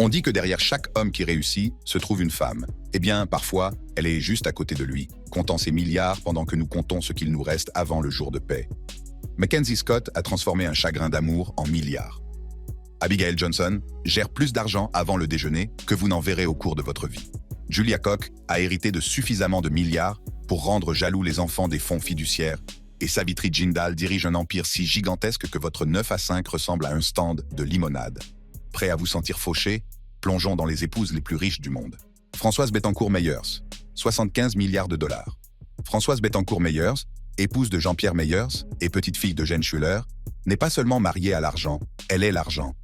On dit que derrière chaque homme qui réussit se trouve une femme. Eh bien, parfois, elle est juste à côté de lui, comptant ses milliards pendant que nous comptons ce qu'il nous reste avant le jour de paix. Mackenzie Scott a transformé un chagrin d'amour en milliards. Abigail Johnson gère plus d'argent avant le déjeuner que vous n'en verrez au cours de votre vie. Julia Koch a hérité de suffisamment de milliards pour rendre jaloux les enfants des fonds fiduciaires, et Savitri Jindal dirige un empire si gigantesque que votre 9 à 5 ressemble à un stand de limonade. Prêt à vous sentir fauché? Plongeons dans les épouses les plus riches du monde. Françoise Bettencourt-Meyers, 75 milliards de dollars. Françoise Bettencourt-Meyers, épouse de Jean-Pierre Meyers et petite-fille de Jeanne Schuller, n'est pas seulement mariée à l'argent, elle est l'argent.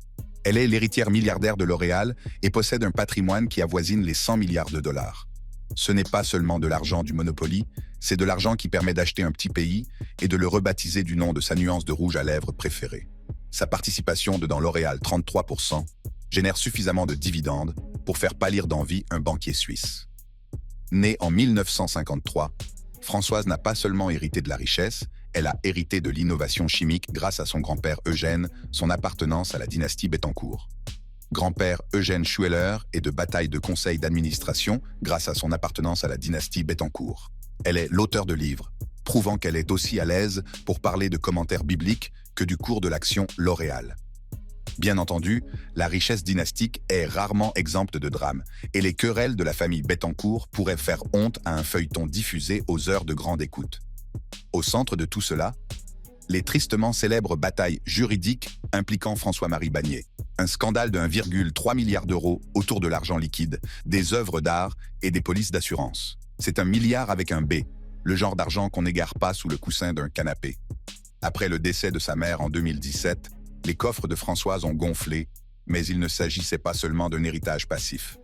Elle est l'héritière milliardaire de L'Oréal et possède un patrimoine qui avoisine les 100 milliards de dollars. Ce n'est pas seulement de l'argent du Monopoly, c'est de l'argent qui permet d'acheter un petit pays et de le rebaptiser du nom de sa nuance de rouge à lèvres préférée. Sa participation dans L'Oréal, 33%, génère suffisamment de dividendes pour faire pâlir d'envie un banquier suisse. Née en 1953, Françoise n'a pas seulement hérité de la richesse, elle a hérité de l'innovation chimique grâce à son grand-père Eugène, son appartenance à la dynastie Bettencourt. Grand-père Eugène Schueller et de batailles de conseil d'administration grâce à son appartenance à la dynastie Bettencourt. Elle est l'auteur de livres, prouvant qu'elle est aussi à l'aise pour parler de commentaires bibliques que du cours de l'action L'Oréal. Bien entendu, la richesse dynastique est rarement exempte de drame, et les querelles de la famille Bettencourt pourraient faire honte à un feuilleton diffusé aux heures de grande écoute. Au centre de tout cela, les tristement célèbres batailles juridiques impliquant François-Marie Bagné, un scandale de 1,3 milliard d'euros autour de l'argent liquide, des œuvres d'art et des polices d'assurance. C'est un milliard avec un B, le genre d'argent qu'on n'égare pas sous le coussin d'un canapé. Après le décès de sa mère en 2017, les coffres de Françoise ont gonflé, mais il ne s'agissait pas seulement d'un héritage passif.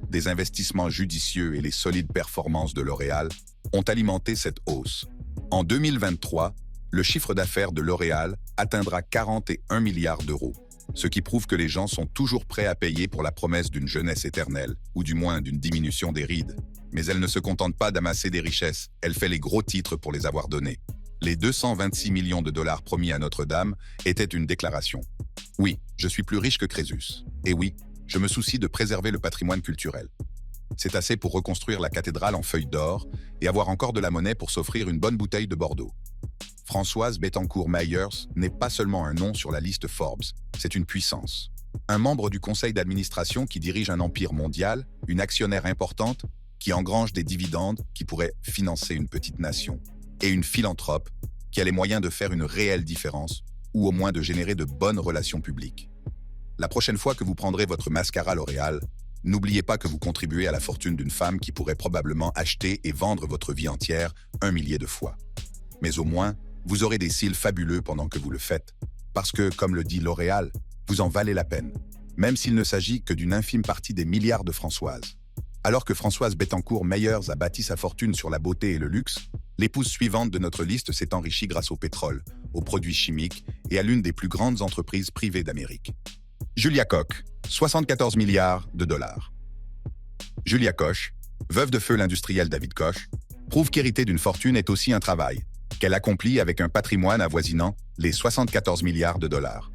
Des investissements judicieux et les solides performances de L'Oréal ont alimenté cette hausse. En 2023, le chiffre d'affaires de L'Oréal atteindra 41 milliards d'euros, ce qui prouve que les gens sont toujours prêts à payer pour la promesse d'une jeunesse éternelle, ou du moins d'une diminution des rides. Mais elle ne se contente pas d'amasser des richesses, elle fait les gros titres pour les avoir donnés. Les 226 millions de dollars promis à Notre-Dame étaient une déclaration. Oui, je suis plus riche que Crésus. Et oui, je me soucie de préserver le patrimoine culturel. C'est assez pour reconstruire la cathédrale en feuilles d'or et avoir encore de la monnaie pour s'offrir une bonne bouteille de Bordeaux. Françoise Bettencourt-Meyers n'est pas seulement un nom sur la liste Forbes, c'est une puissance. Un membre du conseil d'administration qui dirige un empire mondial, une actionnaire importante, qui engrange des dividendes qui pourraient financer une petite nation, et une philanthrope qui a les moyens de faire une réelle différence, ou au moins de générer de bonnes relations publiques. La prochaine fois que vous prendrez votre mascara L'Oréal, n'oubliez pas que vous contribuez à la fortune d'une femme qui pourrait probablement acheter et vendre votre vie entière 1 millier de fois. Mais au moins, vous aurez des cils fabuleux pendant que vous le faites, parce que, comme le dit L'Oréal, vous en valez la peine, même s'il ne s'agit que d'une infime partie des milliards de Françoise. Alors que Françoise Bettencourt-Meyers a bâti sa fortune sur la beauté et le luxe, l'épouse suivante de notre liste s'est enrichie grâce au pétrole, aux produits chimiques et à l'une des plus grandes entreprises privées d'Amérique. Julia Koch, 74 milliards de dollars. Julia Koch, veuve de feu l'industriel David Koch, prouve qu'hériter d'une fortune est aussi un travail, qu'elle accomplit avec un patrimoine avoisinant les 74 milliards de dollars.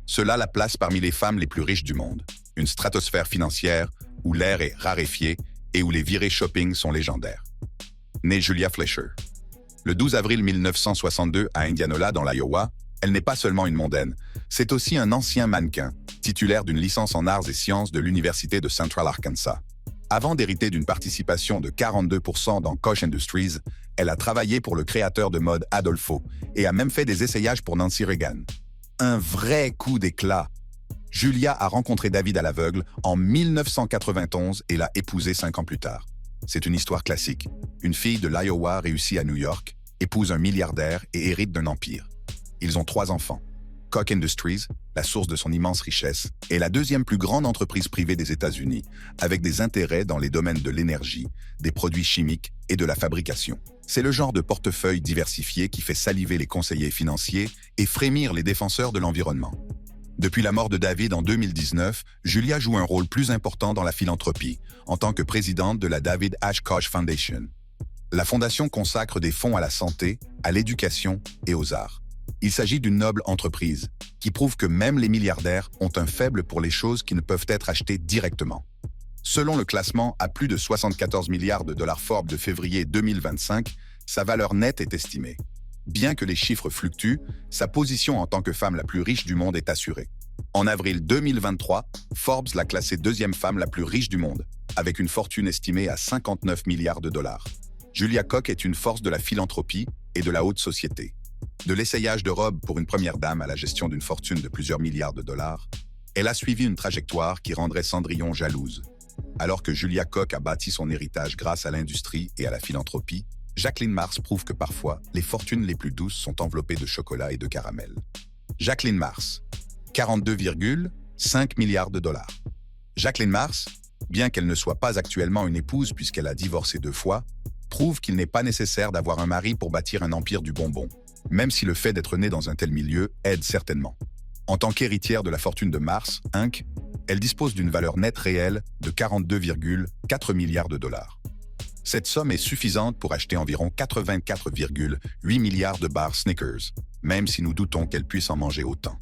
Cela la place parmi les femmes les plus riches du monde, une stratosphère financière où l'air est raréfié et où les virées shopping sont légendaires. Née Julia Fleischer. Le 12 avril 1962 à Indianola dans l'Iowa, elle n'est pas seulement une mondaine, c'est aussi un ancien mannequin, titulaire d'une licence en arts et sciences de l'Université de Central Arkansas. Avant d'hériter d'une participation de 42% dans Koch Industries, elle a travaillé pour le créateur de mode Adolfo et a même fait des essayages pour Nancy Reagan. Un vrai coup d'éclat! Julia a rencontré David à l'aveugle en 1991 et l'a épousé 5 ans plus tard. C'est une histoire classique. Une fille de l'Iowa réussit à New York, épouse un milliardaire et hérite d'un empire. Ils ont 3 enfants. Koch Industries, la source de son immense richesse, est la deuxième plus grande entreprise privée des États-Unis, avec des intérêts dans les domaines de l'énergie, des produits chimiques et de la fabrication. C'est le genre de portefeuille diversifié qui fait saliver les conseillers financiers et frémir les défenseurs de l'environnement. Depuis la mort de David en 2019, Julia joue un rôle plus important dans la philanthropie, en tant que présidente de la David H. Koch Foundation. La fondation consacre des fonds à la santé, à l'éducation et aux arts. Il s'agit d'une noble entreprise qui prouve que même les milliardaires ont un faible pour les choses qui ne peuvent être achetées directement. Selon le classement à plus de 74 milliards de dollars Forbes de février 2025, sa valeur nette est estimée. Bien que les chiffres fluctuent, sa position en tant que femme la plus riche du monde est assurée. En avril 2023, Forbes l'a classée deuxième femme la plus riche du monde, avec une fortune estimée à 59 milliards de dollars. Julia Koch est une force de la philanthropie et de la haute société. De l'essayage de robe pour une première dame à la gestion d'une fortune de plusieurs milliards de dollars, elle a suivi une trajectoire qui rendrait Cendrillon jalouse. Alors que Julia Koch a bâti son héritage grâce à l'industrie et à la philanthropie, Jacqueline Mars prouve que parfois, les fortunes les plus douces sont enveloppées de chocolat et de caramel. Jacqueline Mars, 42,5 milliards de dollars. Jacqueline Mars, bien qu'elle ne soit pas actuellement une épouse puisqu'elle a divorcé 2 fois, prouve qu'il n'est pas nécessaire d'avoir un mari pour bâtir un empire du bonbon, même si le fait d'être née dans un tel milieu aide certainement. En tant qu'héritière de la fortune de Mars, Inc., elle dispose d'une valeur nette réelle de 42,4 milliards de dollars. Cette somme est suffisante pour acheter environ 84,8 milliards de barres Snickers, même si nous doutons qu'elle puisse en manger autant.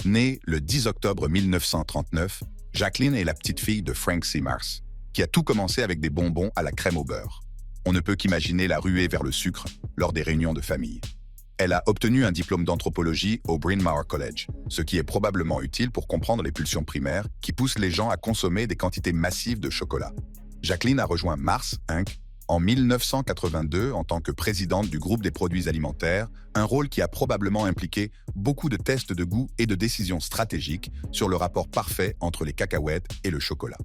Née le 10 octobre 1939, Jacqueline est la petite-fille de Frank C. Mars, qui a tout commencé avec des bonbons à la crème au beurre. On ne peut qu'imaginer la ruée vers le sucre lors des réunions de famille. Elle a obtenu un diplôme d'anthropologie au Bryn Mawr College, ce qui est probablement utile pour comprendre les pulsions primaires qui poussent les gens à consommer des quantités massives de chocolat. Jacqueline a rejoint Mars, Inc. en 1982 en tant que présidente du groupe des produits alimentaires, un rôle qui a probablement impliqué beaucoup de tests de goût et de décisions stratégiques sur le rapport parfait entre les cacahuètes et le chocolat.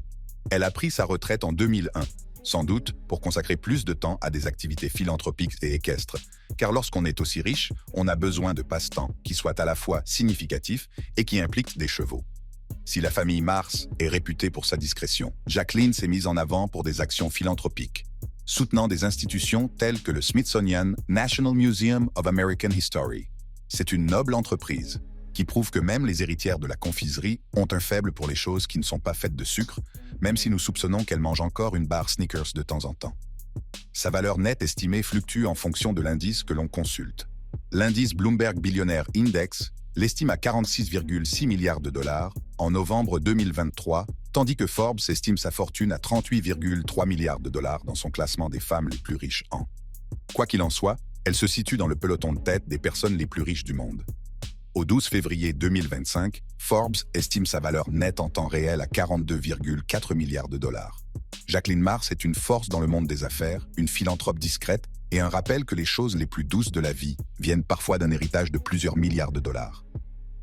Elle a pris sa retraite en 2001, sans doute pour consacrer plus de temps à des activités philanthropiques et équestres, car lorsqu'on est aussi riche, on a besoin de passe-temps qui soient à la fois significatifs et qui impliquent des chevaux. Si la famille Mars est réputée pour sa discrétion, Jacqueline s'est mise en avant pour des actions philanthropiques, soutenant des institutions telles que le Smithsonian National Museum of American History. C'est une noble entreprise qui prouve que même les héritières de la confiserie ont un faible pour les choses qui ne sont pas faites de sucre, même si nous soupçonnons qu'elle mange encore une barre Snickers de temps en temps. Sa valeur nette estimée fluctue en fonction de l'indice que l'on consulte. L'indice Bloomberg Billionaire Index l'estime à 46,6 milliards de dollars en novembre 2023, tandis que Forbes estime sa fortune à 38,3 milliards de dollars dans son classement des femmes les plus riches en. Quoi qu'il en soit, elle se situe dans le peloton de tête des personnes les plus riches du monde. Au 12 février 2025, Forbes estime sa valeur nette en temps réel à 42,4 milliards de dollars. Jacqueline Mars est une force dans le monde des affaires, une philanthrope discrète et un rappel que les choses les plus douces de la vie viennent parfois d'un héritage de plusieurs milliards de dollars.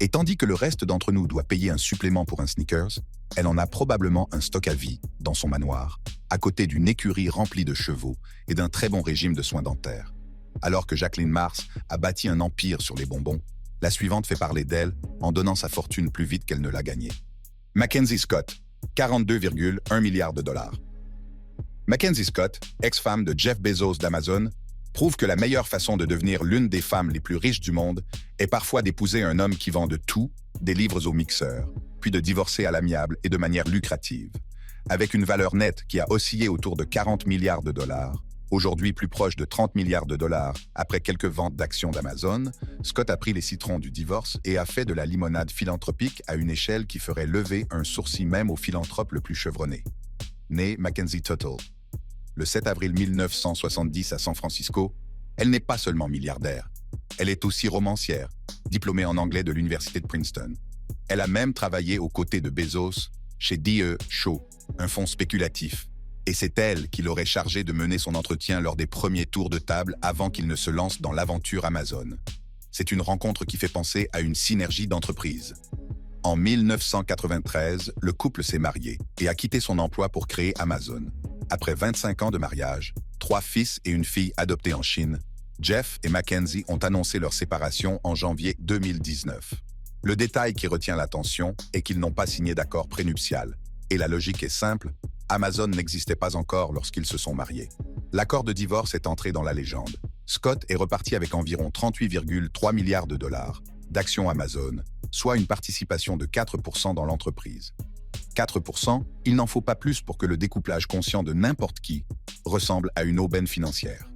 Et tandis que le reste d'entre nous doit payer un supplément pour un Snickers, elle en a probablement un stock à vie dans son manoir, à côté d'une écurie remplie de chevaux et d'un très bon régime de soins dentaires. Alors que Jacqueline Mars a bâti un empire sur les bonbons, la suivante fait parler d'elle en donnant sa fortune plus vite qu'elle ne l'a gagnée. Mackenzie Scott, 42,1 milliards de dollars. Mackenzie Scott, ex-femme de Jeff Bezos d'Amazon, prouve que la meilleure façon de devenir l'une des femmes les plus riches du monde est parfois d'épouser un homme qui vend de tout, des livres au mixeur, puis de divorcer à l'amiable et de manière lucrative. Avec une valeur nette qui a oscillé autour de 40 milliards de dollars, aujourd'hui plus proche de 30 milliards de dollars après quelques ventes d'actions d'Amazon, Scott a pris les citrons du divorce et a fait de la limonade philanthropique à une échelle qui ferait lever un sourcil même au philanthrope le plus chevronné. Née Mackenzie Tuttle le 7 avril 1970 à San Francisco, elle n'est pas seulement milliardaire. Elle est aussi romancière, diplômée en anglais de l'université de Princeton. Elle a même travaillé aux côtés de Bezos chez D.E. Shaw, un fonds spéculatif. Et c'est elle qui l'aurait chargé de mener son entretien lors des premiers tours de table avant qu'il ne se lance dans l'aventure Amazon. C'est une rencontre qui fait penser à une synergie d'entreprise. En 1993, le couple s'est marié et a quitté son emploi pour créer Amazon. Après 25 ans de mariage, 3 fils et une fille adoptés en Chine, Jeff et Mackenzie ont annoncé leur séparation en janvier 2019. Le détail qui retient l'attention est qu'ils n'ont pas signé d'accord prénuptial. Et la logique est simple, Amazon n'existait pas encore lorsqu'ils se sont mariés. L'accord de divorce est entré dans la légende. Scott est reparti avec environ 38,3 milliards de dollars d'actions Amazon, soit une participation de 4% dans l'entreprise. 4%, il n'en faut pas plus pour que le découplage conscient de n'importe qui ressemble à une aubaine financière.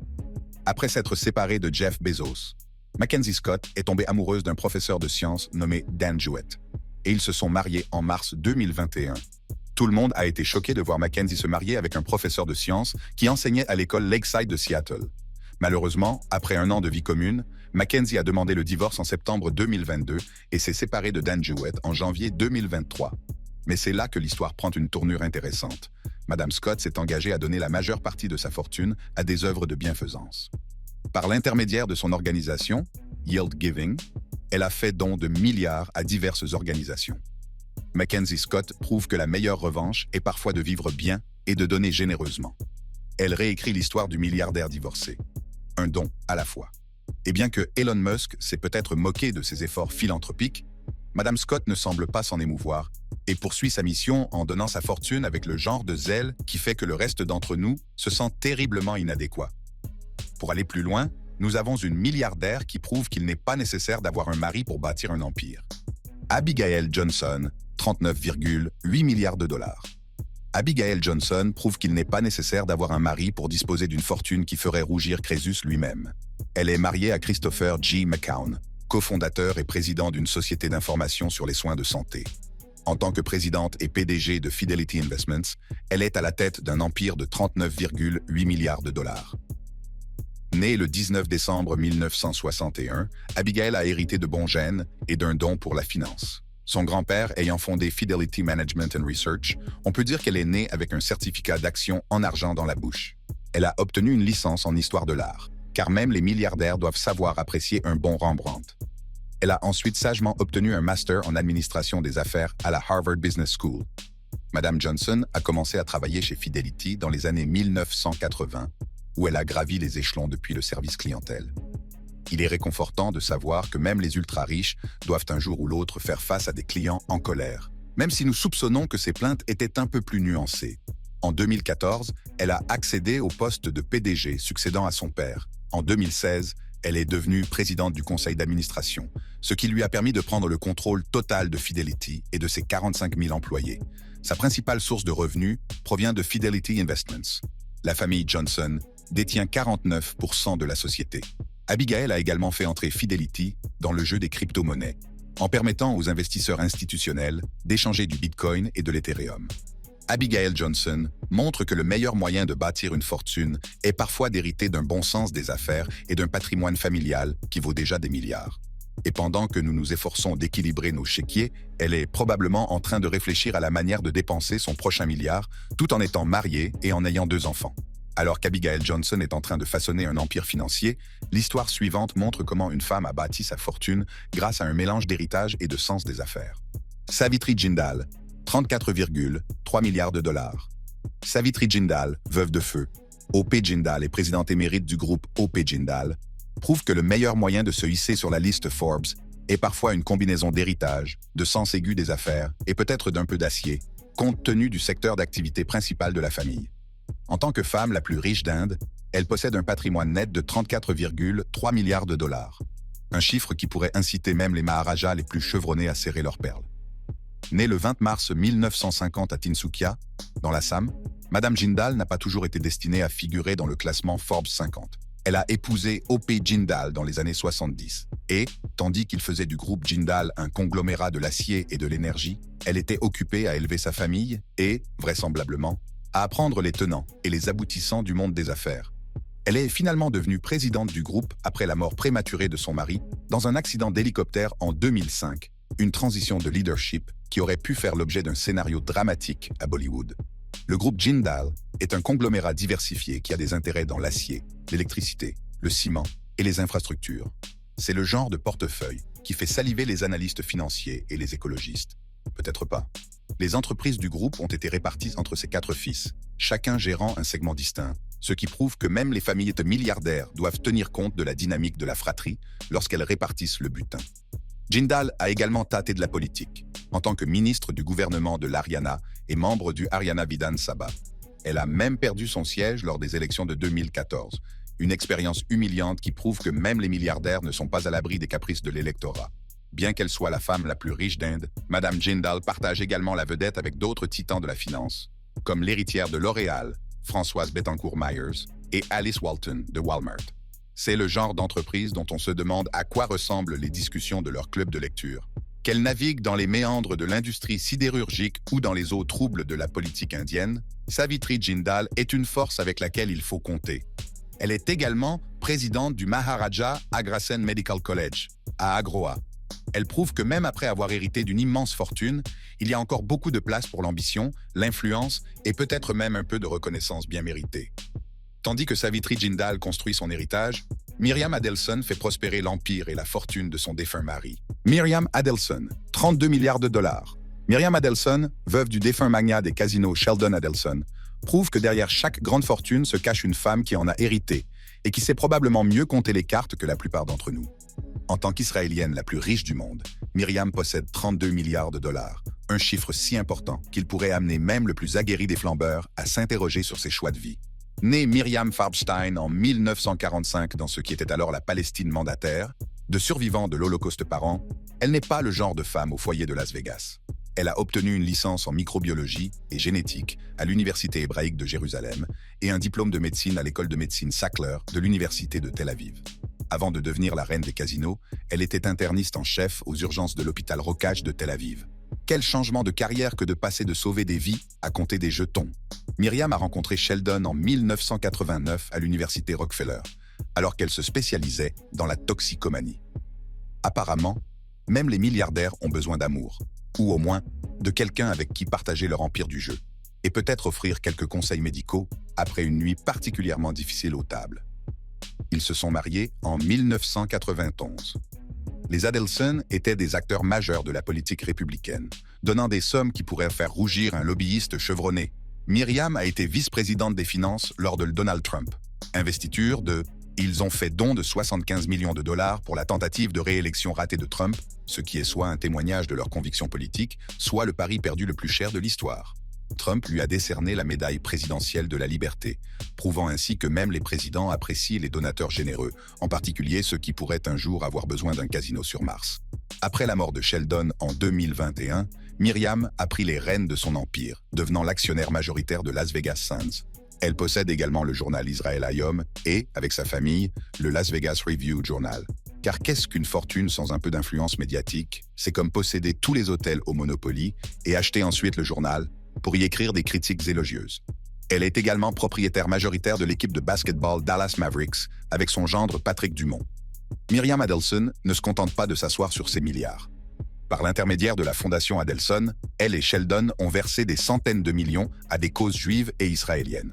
Après s'être séparé de Jeff Bezos, Mackenzie Scott est tombée amoureuse d'un professeur de sciences nommé Dan Jewett, et ils se sont mariés en mars 2021. Tout le monde a été choqué de voir Mackenzie se marier avec un professeur de sciences qui enseignait à l'école Lakeside de Seattle. Malheureusement, après un an de vie commune, Mackenzie a demandé le divorce en septembre 2022 et s'est séparée de Dan Jewett en janvier 2023. Mais c'est là que l'histoire prend une tournure intéressante. Madame Scott s'est engagée à donner la majeure partie de sa fortune à des œuvres de bienfaisance. Par l'intermédiaire de son organisation, Yield Giving, elle a fait don de milliards à diverses organisations. Mackenzie Scott prouve que la meilleure revanche est parfois de vivre bien et de donner généreusement. Elle réécrit l'histoire du milliardaire divorcé. Un don à la fois. Et bien que Elon Musk s'est peut-être moqué de ses efforts philanthropiques, Madame Scott ne semble pas s'en émouvoir et poursuit sa mission en donnant sa fortune avec le genre de zèle qui fait que le reste d'entre nous se sent terriblement inadéquat. Pour aller plus loin, nous avons une milliardaire qui prouve qu'il n'est pas nécessaire d'avoir un mari pour bâtir un empire. Abigail Johnson, 39,8 milliards de dollars. Abigail Johnson prouve qu'il n'est pas nécessaire d'avoir un mari pour disposer d'une fortune qui ferait rougir Crésus lui-même. Elle est mariée à Christopher G. McCown, cofondateur et président d'une société d'information sur les soins de santé. En tant que présidente et PDG de Fidelity Investments, elle est à la tête d'un empire de 39,8 milliards de dollars. Née le 19 décembre 1961, Abigail a hérité de bons gènes et d'un don pour la finance. Son grand-père ayant fondé Fidelity Management and Research, on peut dire qu'elle est née avec un certificat d'action en argent dans la bouche. Elle a obtenu une licence en histoire de l'art, car même les milliardaires doivent savoir apprécier un bon Rembrandt. Elle a ensuite sagement obtenu un master en administration des affaires à la Harvard Business School. Madame Johnson a commencé à travailler chez Fidelity dans les années 1980, où elle a gravi les échelons depuis le service clientèle. Il est réconfortant de savoir que même les ultra-riches doivent un jour ou l'autre faire face à des clients en colère, même si nous soupçonnons que ces plaintes étaient un peu plus nuancées. En 2014, elle a accédé au poste de PDG succédant à son père. En 2016, elle est devenue présidente du conseil d'administration, ce qui lui a permis de prendre le contrôle total de Fidelity et de ses 45 000 employés. Sa principale source de revenus provient de Fidelity Investments. La famille Johnson détient 49% de la société. Abigail a également fait entrer Fidelity dans le jeu des crypto-monnaies, en permettant aux investisseurs institutionnels d'échanger du Bitcoin et de l'Ethereum. Abigail Johnson montre que le meilleur moyen de bâtir une fortune est parfois d'hériter d'un bon sens des affaires et d'un patrimoine familial qui vaut déjà des milliards. Et pendant que nous nous efforçons d'équilibrer nos chéquiers, elle est probablement en train de réfléchir à la manière de dépenser son prochain milliard, tout en étant mariée et en ayant 2 enfants. Alors qu'Abigail Johnson est en train de façonner un empire financier, l'histoire suivante montre comment une femme a bâti sa fortune grâce à un mélange d'héritage et de sens des affaires. Savitri Jindal, 34,3 milliards de dollars. Savitri Jindal, veuve de feu, O.P. Jindal et présidente émérite du groupe O.P. Jindal, prouve que le meilleur moyen de se hisser sur la liste Forbes est parfois une combinaison d'héritage, de sens aigu des affaires et peut-être d'un peu d'acier, compte tenu du secteur d'activité principal de la famille. En tant que femme la plus riche d'Inde, elle possède un patrimoine net de 34,3 milliards de dollars. Un chiffre qui pourrait inciter même les Maharajas les plus chevronnés à serrer leurs perles. Née le 20 mars 1950 à Tinsukia, dans l'Assam, Madame Jindal n'a pas toujours été destinée à figurer dans le classement Forbes 50. Elle a épousé O.P. Jindal dans les années 70 et, tandis qu'il faisait du groupe Jindal un conglomérat de l'acier et de l'énergie, elle était occupée à élever sa famille et, vraisemblablement, à apprendre les tenants et les aboutissants du monde des affaires. Elle est finalement devenue présidente du groupe après la mort prématurée de son mari dans un accident d'hélicoptère en 2005, une transition de leadership qui aurait pu faire l'objet d'un scénario dramatique à Bollywood. Le groupe Jindal est un conglomérat diversifié qui a des intérêts dans l'acier, l'électricité, le ciment et les infrastructures. C'est le genre de portefeuille qui fait saliver les analystes financiers et les écologistes. Peut-être pas. Les entreprises du groupe ont été réparties entre ses 4 fils, chacun gérant un segment distinct, ce qui prouve que même les familles de milliardaires doivent tenir compte de la dynamique de la fratrie lorsqu'elles répartissent le butin. Jindal a également tâté de la politique, en tant que ministre du gouvernement de l'Haryana et membre du Haryana Vidhan Sabha. Elle a même perdu son siège lors des élections de 2014, une expérience humiliante qui prouve que même les milliardaires ne sont pas à l'abri des caprices de l'électorat. Bien qu'elle soit la femme la plus riche d'Inde, Madame Jindal partage également la vedette avec d'autres titans de la finance, comme l'héritière de L'Oréal, Françoise Bettencourt Myers, et Alice Walton de Walmart. C'est le genre d'entreprise dont on se demande à quoi ressemblent les discussions de leur club de lecture. Qu'elle navigue dans les méandres de l'industrie sidérurgique ou dans les eaux troubles de la politique indienne, Savitri Jindal est une force avec laquelle il faut compter. Elle est également présidente du Maharaja Agrasen Medical College, à Agroha. Elle prouve que même après avoir hérité d'une immense fortune, il y a encore beaucoup de place pour l'ambition, l'influence et peut-être même un peu de reconnaissance bien méritée. Tandis que Savitri Jindal construit son héritage, Miriam Adelson fait prospérer l'empire et la fortune de son défunt mari. Miriam Adelson, 32 milliards de dollars. Miriam Adelson, veuve du défunt magnat des casinos Sheldon Adelson, prouve que derrière chaque grande fortune se cache une femme qui en a hérité et qui sait probablement mieux compter les cartes que la plupart d'entre nous. En tant qu'Israélienne la plus riche du monde, Miriam possède 32 milliards de dollars, un chiffre si important qu'il pourrait amener même le plus aguerri des flambeurs à s'interroger sur ses choix de vie. Née Miriam Farbstein en 1945 dans ce qui était alors la Palestine mandataire, de survivants de l'Holocauste par an, elle n'est pas le genre de femme au foyer de Las Vegas. Elle a obtenu une licence en microbiologie et génétique à l'Université hébraïque de Jérusalem et un diplôme de médecine à l'école de médecine Sackler de l'Université de Tel Aviv. Avant de devenir la reine des casinos, elle était interniste en chef aux urgences de l'hôpital Rokach de Tel Aviv. Quel changement de carrière que de passer de sauver des vies à compter des jetons. Myriam a rencontré Sheldon en 1989 à l'université Rockefeller, alors qu'elle se spécialisait dans la toxicomanie. Apparemment, même les milliardaires ont besoin d'amour, ou au moins de quelqu'un avec qui partager leur empire du jeu, et peut-être offrir quelques conseils médicaux après une nuit particulièrement difficile aux tables. Ils se sont mariés en 1991. Les Adelson étaient des acteurs majeurs de la politique républicaine, donnant des sommes qui pourraient faire rougir un lobbyiste chevronné. Myriam a été vice-présidente des finances lors de Donald Trump. Investiture de « Ils ont fait don de 75 millions de dollars pour la tentative de réélection ratée de Trump », ce qui est soit un témoignage de leur conviction politique, soit le pari perdu le plus cher de l'histoire. Trump lui a décerné la médaille présidentielle de la liberté, prouvant ainsi que même les présidents apprécient les donateurs généreux, en particulier ceux qui pourraient un jour avoir besoin d'un casino sur Mars. Après la mort de Sheldon en 2021, Myriam a pris les rênes de son empire, devenant l'actionnaire majoritaire de Las Vegas Sands. Elle possède également le journal Israel Hayom et, avec sa famille, le Las Vegas Review Journal. Car qu'est-ce qu'une fortune sans un peu d'influence médiatique? C'est comme posséder tous les hôtels au Monopoly et acheter ensuite le journal pour y écrire des critiques élogieuses. Elle est également propriétaire majoritaire de l'équipe de basketball Dallas Mavericks avec son gendre Patrick Dumont. Miriam Adelson ne se contente pas de s'asseoir sur ses milliards. Par l'intermédiaire de la fondation Adelson, elle et Sheldon ont versé des centaines de millions à des causes juives et israéliennes.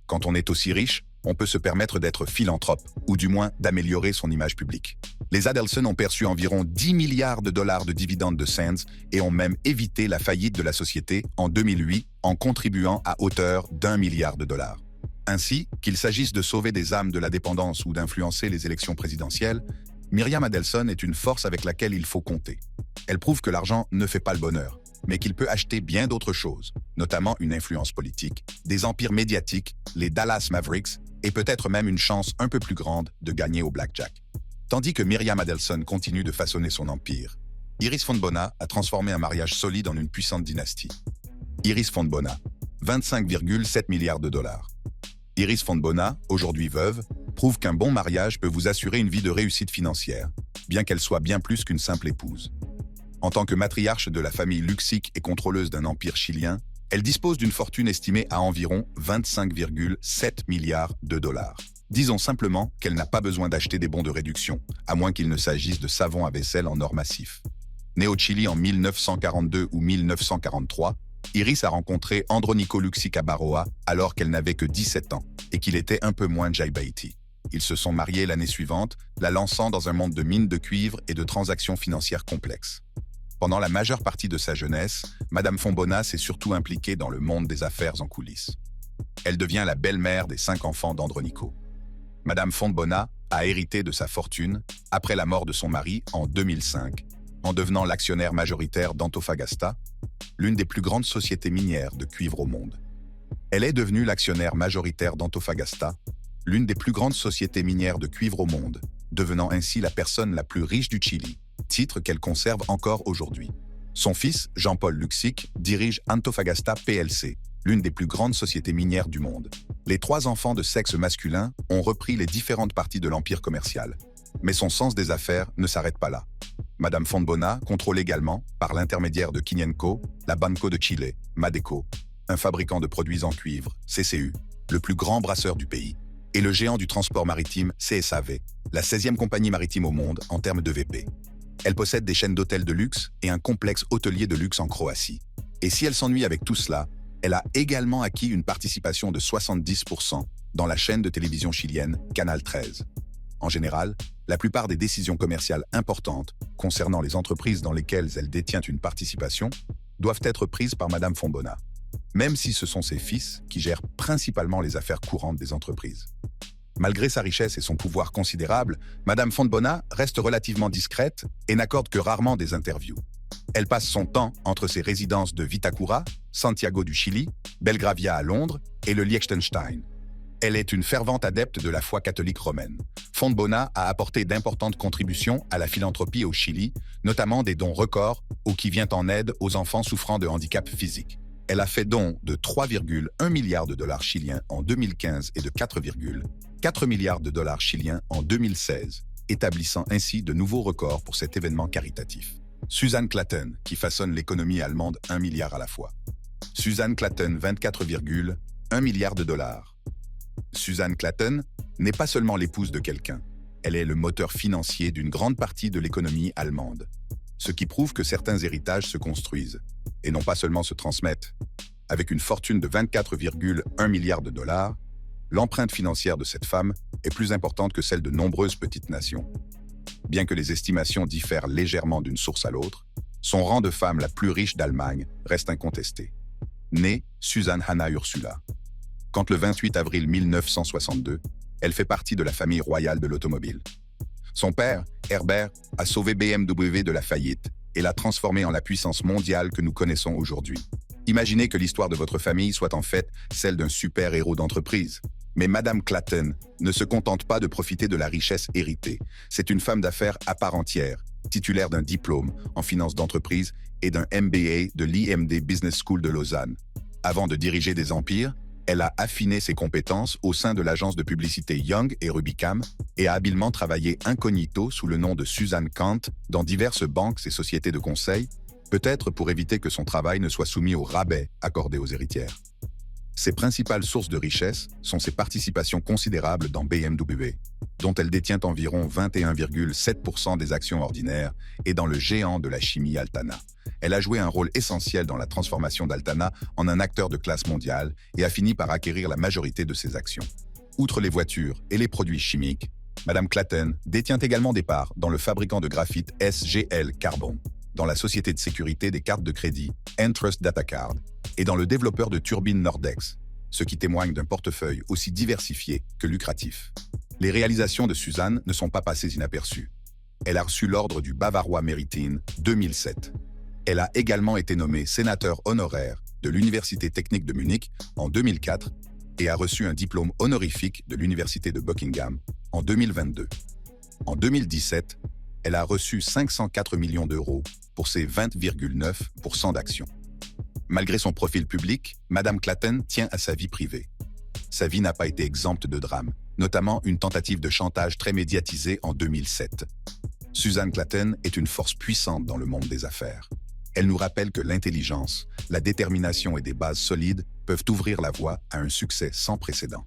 Quand on est aussi riche, on peut se permettre d'être philanthrope, ou du moins d'améliorer son image publique. Les Adelson ont perçu environ 10 milliards de dollars de dividendes de Sands et ont même évité la faillite de la société en 2008 en contribuant à hauteur d'1 milliard de dollars. Ainsi, qu'il s'agisse de sauver des âmes de la dépendance ou d'influencer les élections présidentielles, Miriam Adelson est une force avec laquelle il faut compter. Elle prouve que l'argent ne fait pas le bonheur, mais qu'il peut acheter bien d'autres choses, notamment une influence politique, des empires médiatiques, les Dallas Mavericks, et peut-être même une chance un peu plus grande de gagner au blackjack. Tandis que Miriam Adelson continue de façonner son empire, Iris Fontbonne a transformé un mariage solide en une puissante dynastie. Iris Fontbonne, 25,7 milliards de dollars. Iris Fontbonne, aujourd'hui veuve, prouve qu'un bon mariage peut vous assurer une vie de réussite financière, bien qu'elle soit bien plus qu'une simple épouse. En tant que matriarche de la famille Luxic et contrôleuse d'un empire chilien, elle dispose d'une fortune estimée à environ 25,7 milliards de dollars. Disons simplement qu'elle n'a pas besoin d'acheter des bons de réduction, à moins qu'il ne s'agisse de savon à vaisselle en or massif. Née au Chili en 1942 ou 1943, Iris a rencontré Andrónico Luksic à Baroa alors qu'elle n'avait que 17 ans et qu'il était un peu moins Djibouti. Ils se sont mariés l'année suivante, la lançant dans un monde de mines de cuivre et de transactions financières complexes. Pendant la majeure partie de sa jeunesse, Madame Fontbonne s'est surtout impliquée dans le monde des affaires en coulisses. Elle devient la belle-mère des 5 enfants d'Andrónico. Madame Fontbonne a hérité de sa fortune après la mort de son mari en 2005, en devenant l'actionnaire majoritaire d'Antofagasta, l'une des plus grandes sociétés minières de cuivre au monde. Elle est devenue l'actionnaire majoritaire d'Antofagasta, l'une des plus grandes sociétés minières de cuivre au monde, devenant ainsi la personne la plus riche du Chili, titre qu'elle conserve encore aujourd'hui. Son fils, Jean-Paul Luksic, dirige Antofagasta PLC, l'une des plus grandes sociétés minières du monde. Les 3 enfants de sexe masculin ont repris les différentes parties de l'empire commercial. Mais son sens des affaires ne s'arrête pas là. Madame Fontbona contrôle également, par l'intermédiaire de Kinyenco, la Banco de Chile, Madeco, un fabricant de produits en cuivre, CCU, le plus grand brasseur du pays, et le géant du transport maritime, CSAV, la 16e compagnie maritime au monde en termes de VP. Elle possède des chaînes d'hôtels de luxe et un complexe hôtelier de luxe en Croatie. Et si elle s'ennuie avec tout cela, elle a également acquis une participation de 70% dans la chaîne de télévision chilienne Canal 13. En général, la plupart des décisions commerciales importantes concernant les entreprises dans lesquelles elle détient une participation doivent être prises par Madame Fontbona, même si ce sont ses fils qui gèrent principalement les affaires courantes des entreprises. Malgré sa richesse et son pouvoir considérable, Madame Fontbona reste relativement discrète et n'accorde que rarement des interviews. Elle passe son temps entre ses résidences de Vitacura, Santiago du Chili, Belgravia à Londres et le Liechtenstein. Elle est une fervente adepte de la foi catholique romaine. Fontbona a apporté d'importantes contributions à la philanthropie au Chili, notamment des dons records ou qui vient en aide aux enfants souffrant de handicap physique. Elle a fait don de 3,1 milliards de dollars chiliens en 2015 et de 4,4 milliards de dollars chiliens en 2016, établissant ainsi de nouveaux records pour cet événement caritatif. Suzanne Klatten, qui façonne l'économie allemande 1 milliard à la fois. Suzanne Klatten, 24,1 milliards de dollars. Suzanne Klatten n'est pas seulement l'épouse de quelqu'un, elle est le moteur financier d'une grande partie de l'économie allemande, ce qui prouve que certains héritages se construisent, et non pas seulement se transmettent. Avec une fortune de 24,1 milliards de dollars, l'empreinte financière de cette femme est plus importante que celle de nombreuses petites nations. Bien que les estimations diffèrent légèrement d'une source à l'autre, son rang de femme la plus riche d'Allemagne reste incontesté. Née Susanne Hanna Ursula. Quand le 28 avril 1962, elle fait partie de la famille royale de l'automobile. Son père, Herbert, a sauvé BMW de la faillite et l'a transformée en la puissance mondiale que nous connaissons aujourd'hui. Imaginez que l'histoire de votre famille soit en fait celle d'un super-héros d'entreprise. Mais Madame Klatten ne se contente pas de profiter de la richesse héritée. C'est une femme d'affaires à part entière, titulaire d'un diplôme en finance d'entreprise et d'un MBA de l'IMD Business School de Lausanne. Avant de diriger des empires, elle a affiné ses compétences au sein de l'agence de publicité Young et Rubicam et a habilement travaillé incognito sous le nom de Suzanne Kant dans diverses banques et sociétés de conseil, peut-être pour éviter que son travail ne soit soumis aux rabais accordés aux héritières. Ses principales sources de richesse sont ses participations considérables dans BMW, dont elle détient environ 21,7% des actions ordinaires, et dans le géant de la chimie Altana. Elle a joué un rôle essentiel dans la transformation d'Altana en un acteur de classe mondiale et a fini par acquérir la majorité de ses actions. Outre les voitures et les produits chimiques, Madame Klatten détient également des parts dans le fabricant de graphite SGL Carbon, dans la société de sécurité des cartes de crédit Entrust Datacard et dans le développeur de turbines Nordex, ce qui témoigne d'un portefeuille aussi diversifié que lucratif. Les réalisations de Suzanne ne sont pas passées inaperçues. Elle a reçu l'ordre du Bavarois Méritin 2007. Elle a également été nommée sénateur honoraire de l'Université technique de Munich en 2004 et a reçu un diplôme honorifique de l'Université de Buckingham en 2022. En 2017, elle a reçu 504 millions d'euros pour ses 20,9% d'actions. Malgré son profil public, Madame Klatten tient à sa vie privée. Sa vie n'a pas été exempte de drames, notamment une tentative de chantage très médiatisée en 2007. Suzanne Klatten est une force puissante dans le monde des affaires. Elle nous rappelle que l'intelligence, la détermination et des bases solides peuvent ouvrir la voie à un succès sans précédent.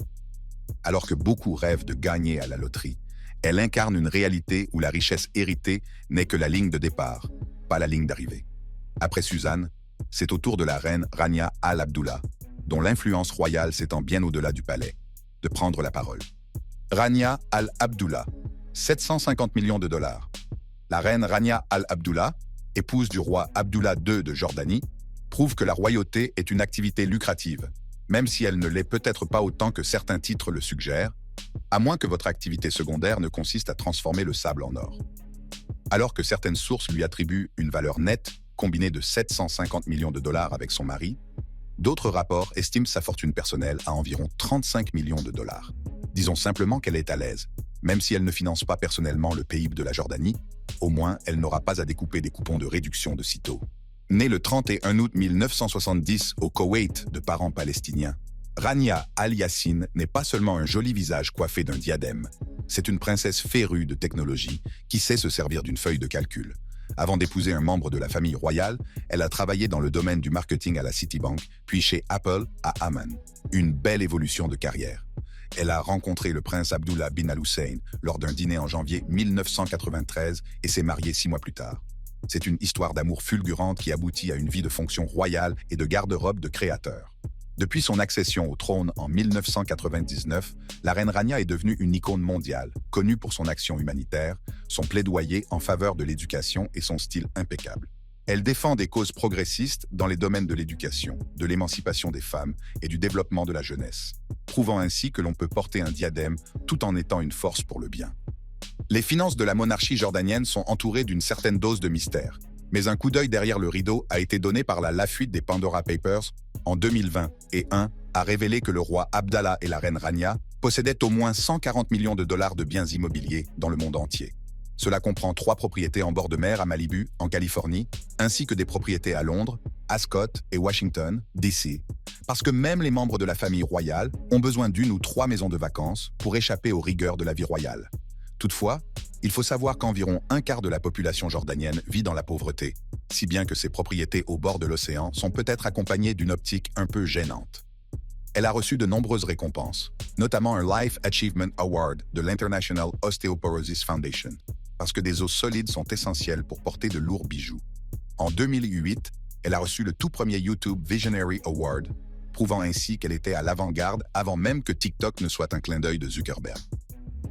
Alors que beaucoup rêvent de gagner à la loterie, elle incarne une réalité où la richesse héritée n'est que la ligne de départ, pas la ligne d'arrivée. Après Suzanne, c'est au tour de la reine Rania Al Abdullah, dont l'influence royale s'étend bien au-delà du palais, de prendre la parole. Rania Al Abdullah, 750 millions de dollars. La reine Rania Al Abdullah, épouse du roi Abdullah II de Jordanie, prouve que la royauté est une activité lucrative, même si elle ne l'est peut-être pas autant que certains titres le suggèrent, à moins que votre activité secondaire ne consiste à transformer le sable en or. Alors que certaines sources lui attribuent une valeur nette combinée de 750 millions de dollars avec son mari, d'autres rapports estiment sa fortune personnelle à environ 35 millions de dollars. Disons simplement qu'elle est à l'aise. Même si elle ne finance pas personnellement le PIB de la Jordanie, au moins elle n'aura pas à découper des coupons de réduction de sitôt. Née le 31 août 1970 au Koweït de parents palestiniens, Rania Al-Yassine n'est pas seulement un joli visage coiffé d'un diadème. C'est une princesse férue de technologie qui sait se servir d'une feuille de calcul. Avant d'épouser un membre de la famille royale, elle a travaillé dans le domaine du marketing à la Citibank, puis chez Apple à Amman. Une belle évolution de carrière. Elle a rencontré le prince Abdullah bin Al-Hussein lors d'un dîner en janvier 1993 et s'est mariée 6 mois plus tard. C'est une histoire d'amour fulgurante qui aboutit à une vie de fonction royale et de garde-robe de créateur. Depuis son accession au trône en 1999, la reine Rania est devenue une icône mondiale, connue pour son action humanitaire, son plaidoyer en faveur de l'éducation et son style impeccable. Elle défend des causes progressistes dans les domaines de l'éducation, de l'émancipation des femmes et du développement de la jeunesse, prouvant ainsi que l'on peut porter un diadème tout en étant une force pour le bien. Les finances de la monarchie jordanienne sont entourées d'une certaine dose de mystère, mais un coup d'œil derrière le rideau a été donné par la fuite des Pandora Papers en 2020 et a révélé que le roi Abdallah et la reine Rania possédaient au moins 140 millions de dollars de biens immobiliers dans le monde entier. Cela comprend 3 propriétés en bord de mer à Malibu, en Californie, ainsi que des propriétés à Londres, Ascot et Washington, D.C., parce que même les membres de la famille royale ont besoin d'1 ou 3 maisons de vacances pour échapper aux rigueurs de la vie royale. Toutefois, il faut savoir qu'environ un quart de la population jordanienne vit dans la pauvreté, si bien que ses propriétés au bord de l'océan sont peut-être accompagnées d'une optique un peu gênante. Elle a reçu de nombreuses récompenses, notamment un Life Achievement Award de l'International Osteoporosis Foundation, parce que des os solides sont essentiels pour porter de lourds bijoux. En 2008, elle a reçu le tout premier YouTube Visionary Award, prouvant ainsi qu'elle était à l'avant-garde avant même que TikTok ne soit un clin d'œil de Zuckerberg.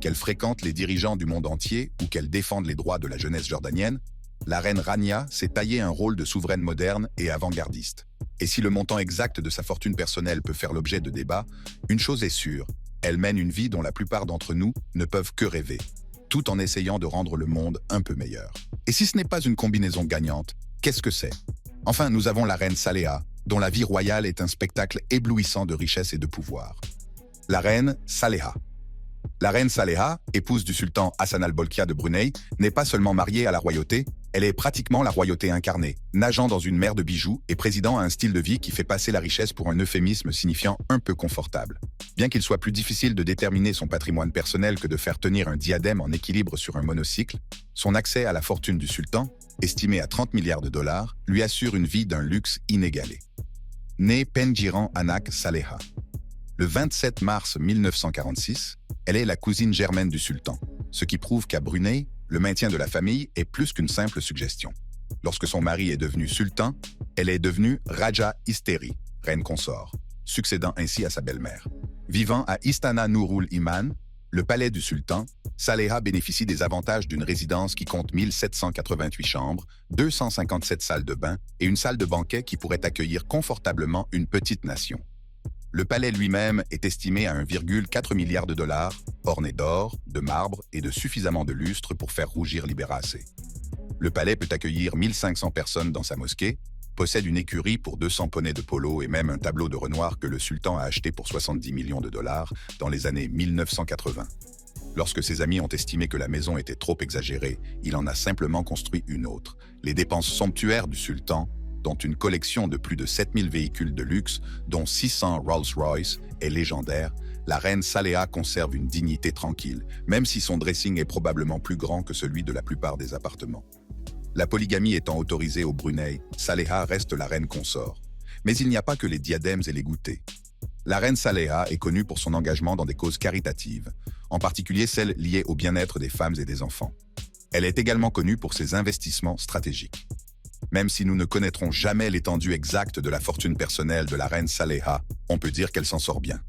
Qu'elle fréquente les dirigeants du monde entier ou qu'elle défende les droits de la jeunesse jordanienne, la reine Rania s'est taillé un rôle de souveraine moderne et avant-gardiste. Et si le montant exact de sa fortune personnelle peut faire l'objet de débats, une chose est sûre, elle mène une vie dont la plupart d'entre nous ne peuvent que rêver, tout en essayant de rendre le monde un peu meilleur. Et si ce n'est pas une combinaison gagnante, qu'est-ce que c'est? Enfin, nous avons la reine Saleha, dont la vie royale est un spectacle éblouissant de richesse et de pouvoir. La reine Saleha. La reine Saleha, épouse du sultan Hassan al-Bolkiah de Brunei, n'est pas seulement mariée à la royauté, elle est pratiquement la royauté incarnée, nageant dans une mer de bijoux et présidant à un style de vie qui fait passer la richesse pour un euphémisme signifiant un peu confortable. Bien qu'il soit plus difficile de déterminer son patrimoine personnel que de faire tenir un diadème en équilibre sur un monocycle, son accès à la fortune du sultan, estimé à 30 milliards de dollars, lui assure une vie d'un luxe inégalé. Née Pengiran Anak Saleha. Le 27 mars 1946, elle est la cousine germaine du sultan, ce qui prouve qu'à Brunei, le maintien de la famille est plus qu'une simple suggestion. Lorsque son mari est devenu sultan, elle est devenue Raja Isteri, reine consort, succédant ainsi à sa belle-mère. Vivant à Istana Nurul Iman, le palais du sultan, Saleha bénéficie des avantages d'une résidence qui compte 1788 chambres, 257 salles de bain et une salle de banquet qui pourrait accueillir confortablement une petite nation. Le palais lui-même est estimé à 1,4 milliard de dollars, orné d'or, de marbre et de suffisamment de lustre pour faire rougir Liberace. Le palais peut accueillir 1500 personnes dans sa mosquée, possède une écurie pour 200 poneys de polo et même un tableau de Renoir que le sultan a acheté pour 70 millions de dollars dans les années 1980. Lorsque ses amis ont estimé que la maison était trop exagérée, il en a simplement construit une autre. Les dépenses somptuaires du sultan, dont une collection de plus de 7000 véhicules de luxe, dont 600 Rolls-Royce, est légendaire, la reine Saleha conserve une dignité tranquille, même si son dressing est probablement plus grand que celui de la plupart des appartements. La polygamie étant autorisée au Brunei, Saleha reste la reine consort. Mais il n'y a pas que les diadèmes et les goûters. La reine Saleha est connue pour son engagement dans des causes caritatives, en particulier celles liées au bien-être des femmes et des enfants. Elle est également connue pour ses investissements stratégiques. Même si nous ne connaîtrons jamais l'étendue exacte de la fortune personnelle de la reine Saleha, on peut dire qu'elle s'en sort bien.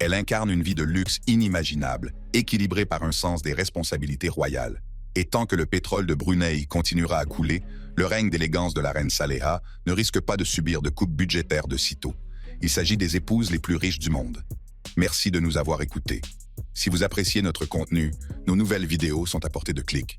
Elle incarne une vie de luxe inimaginable, équilibrée par un sens des responsabilités royales. Et tant que le pétrole de Brunei continuera à couler, le règne d'élégance de la reine Saleha ne risque pas de subir de coupes budgétaires de sitôt. Il s'agit des épouses les plus riches du monde. Merci de nous avoir écoutés. Si vous appréciez notre contenu, nos nouvelles vidéos sont à portée de clic.